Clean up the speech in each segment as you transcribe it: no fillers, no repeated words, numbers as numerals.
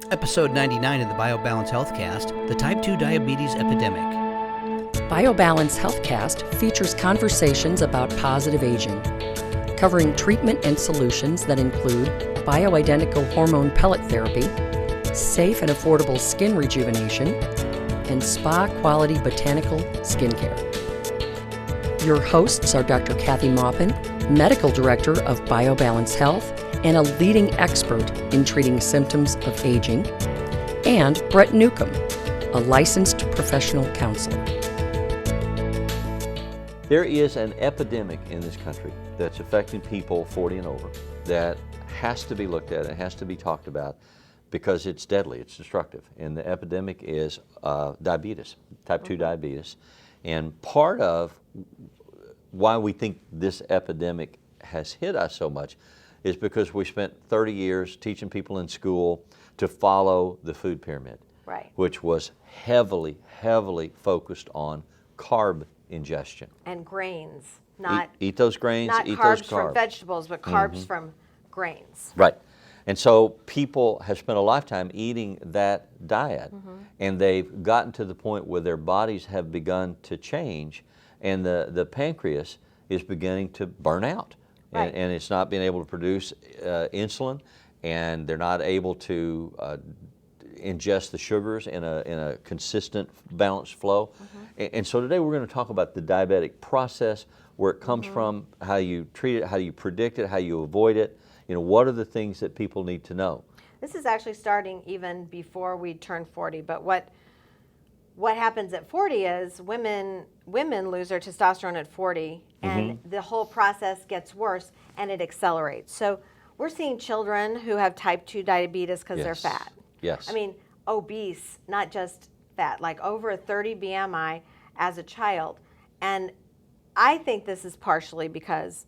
Episode 99 of the BioBalance Healthcast, the Type 2 Diabetes Epidemic. BioBalance Healthcast features conversations about positive aging, covering treatment and solutions that include bioidentical hormone pellet therapy, safe and affordable skin rejuvenation, and spa-quality botanical skincare. Your hosts are Dr. Kathy Maupin, Medical Director of BioBalance Health and a leading expert in treating symptoms of aging, and Brett Newcomb, a licensed professional counselor. There is an epidemic in this country that's affecting people 40 and over that has to be looked at and has to be talked about because it's deadly, it's destructive. And the epidemic is diabetes, type 2 diabetes. And part of why we think this epidemic has hit us so much is because we spent 30 years teaching people in school to follow the food pyramid, right, which was heavily focused on carb ingestion. And grains, not eat those grains, not eat carbs those carbs. from vegetables, but carbs from grains. Right. And so people have spent a lifetime eating that diet, and they've gotten to the point where their bodies have begun to change, and the pancreas is beginning to burn out. Right. And it's not being able to produce insulin, and they're not able to ingest the sugars in a consistent, balanced flow. And so today we're going to talk about the diabetic process, where it comes from, how you treat it, how you predict it, how you avoid it. You know, what are the things that people need to know? This is actually starting even before we turn 40, but what happens at 40 is women lose their testosterone at 40, and the whole process gets worse and it accelerates. So we're seeing children who have type 2 diabetes because they're fat. Yes. I mean, obese, not just fat, like over a 30 BMI as a child. And I think this is partially because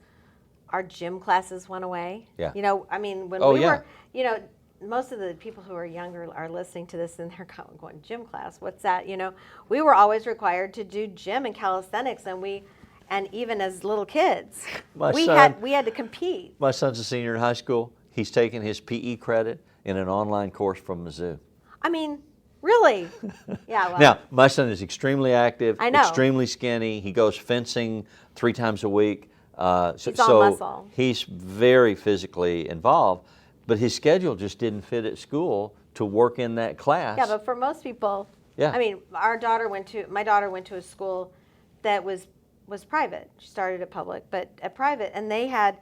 our gym classes went away. Yeah. You know, I mean, when we were, you know, most of the people who are younger are listening to this and they're going, gym class, what's that? You know, we were always required to do gym and calisthenics, and even as little kids, we had to compete. My son's a senior in high school. He's taking his PE credit in an online course from Mizzou. I mean, really? Yeah. Well, Now, my son is extremely active, I know. extremely skinny. He goes fencing 3 times a week. He's all muscle. He's very physically involved, but his schedule just didn't fit at school to work in that class. Yeah, but for most people, I mean, my daughter went to a school that was private. She started at public, but at private, and they had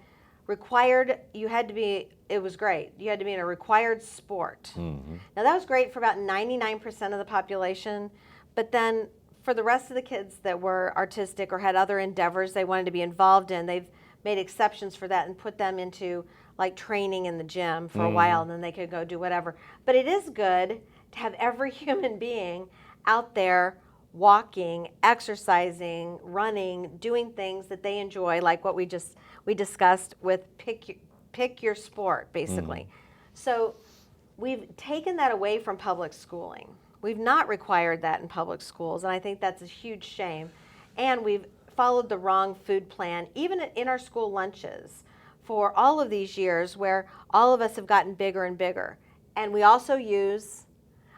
required, it was great. You had to be in a required sport. Now that was great for about 99% of the population, but then for the rest of the kids that were artistic or had other endeavors they wanted to be involved in, they've made exceptions for that and put them into like training in the gym for a while, and then they could go do whatever. But it is good to have every human being out there walking, exercising, running, doing things that they enjoy, like what we discussed with pick your sport, basically. So we've taken that away from public schooling. We've not required that in public schools, and I think that's a huge shame. And we've followed the wrong food plan, even in our school lunches, for all of these years, where all of us have gotten bigger and bigger. And we also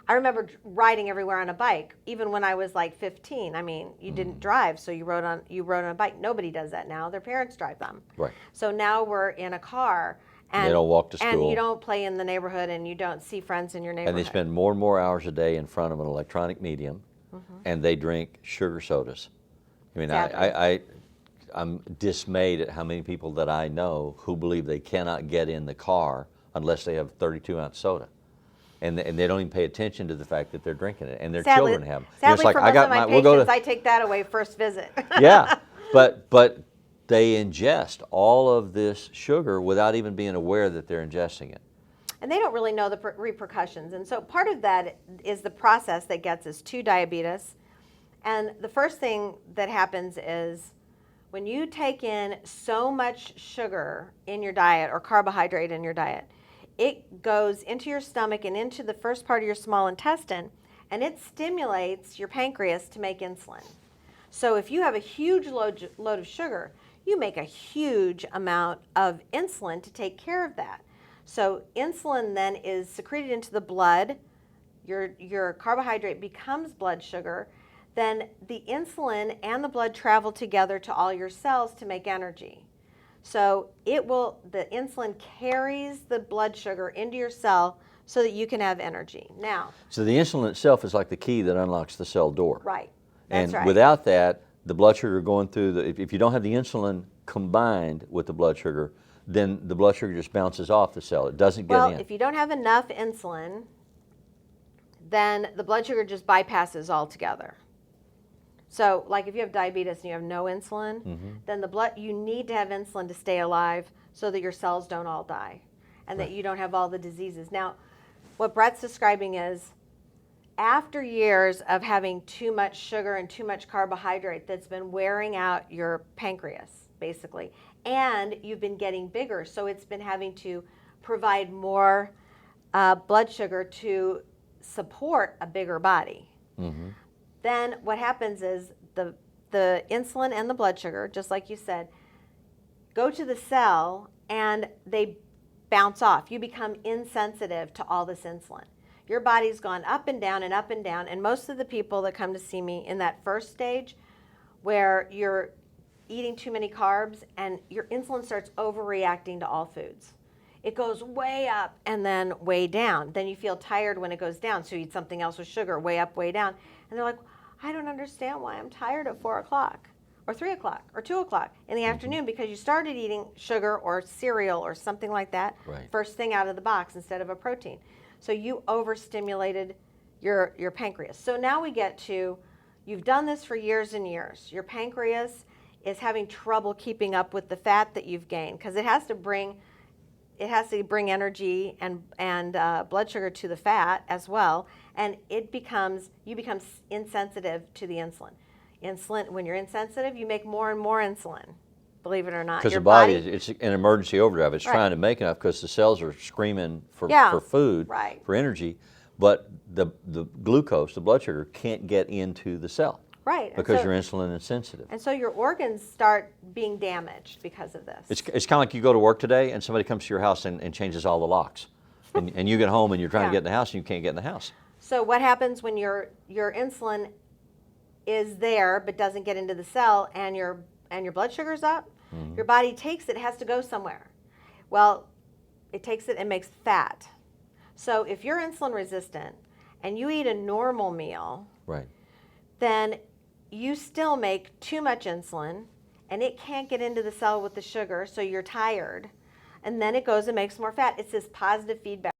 I remember riding everywhere on a bike, even when I was like 15. I mean, you didn't drive, so you rode on a bike. Nobody does that now. Their parents drive them. Right. So now we're in a car. And they don't walk to school. And you don't play in the neighborhood, and you don't see friends in your neighborhood. And they spend more and more hours a day in front of an electronic medium, and they drink sugar sodas. I mean, Exactly. I'm dismayed at how many people that I know who believe they cannot get in the car unless they have a 32-ounce soda. And they don't even pay attention to the fact that they're drinking it, and their children have. Sadly, like, for most of my patients, I take that away first visit. Yeah, but they ingest all of this sugar without even being aware that they're ingesting it. And they don't really know the repercussions. And so part of that is the process that gets us to diabetes. And the first thing that happens is when you take in so much sugar in your diet or carbohydrate in your diet, it goes into your stomach and into the first part of your small intestine, and it stimulates your pancreas to make insulin. So if you have a huge load of sugar, you make a huge amount of insulin to take care of that. So insulin then is secreted into the blood. Your carbohydrate becomes blood sugar. Then the insulin and the blood travel together to all your cells to make energy. So the insulin carries the blood sugar into your cell so that you can have energy. Now, so the insulin itself is like the key that unlocks the cell door. Right. That's and right. without that, the blood sugar going through if you don't have the insulin combined with the blood sugar, then the blood sugar just bounces off the cell. It doesn't get in. Well, if you don't have enough insulin, then the blood sugar just bypasses altogether. So, like if you have diabetes and you have no insulin, then you need to have insulin to stay alive so that your cells don't all die and that you don't have all the diseases. Now, what Brett's describing is after years of having too much sugar and too much carbohydrate that's been wearing out your pancreas, basically, and you've been getting bigger, so it's been having to provide more blood sugar to support a bigger body. Then what happens is the insulin and the blood sugar, just like you said, go to the cell and they bounce off. You become insensitive to all this insulin. Your body's gone up and down and up and down, and most of the people that come to see me in that first stage where you're eating too many carbs and your insulin starts overreacting to all foods. It goes way up and then way down. Then you feel tired when it goes down, so you eat something else with sugar, way up, way down. And they're like, I don't understand why I'm tired at 4 o'clock or 3 o'clock or 2 o'clock in the afternoon, because you started eating sugar or cereal or something like that first thing out of the box instead of a protein. So you overstimulated your pancreas. So now we get to, you've done this for years and years. Your pancreas is having trouble keeping up with the fat that you've gained, because it has to bring energy and blood sugar to the fat as well, and you become insensitive to the insulin. When you're insensitive, you make more and more insulin, believe it or not. Because the body, it's an emergency overdrive. It's trying to make enough because the cells are screaming for food, for energy, but the glucose, the blood sugar, can't get into the cell. Right. Because you're insulin insensitive. And so your organs start being damaged because of this. It's kind of like you go to work today and somebody comes to your house and changes all the locks. and you get home and you're trying to get in the house and you can't get in the house. So what happens when your insulin is there but doesn't get into the cell and your blood sugar's up? Your body takes it, has to go somewhere. Well, it takes it and makes fat. So if you're insulin resistant and you eat a normal meal, then you still make too much insulin and it can't get into the cell with the sugar, so you're tired, and then it goes and makes more fat. It's this positive feedback.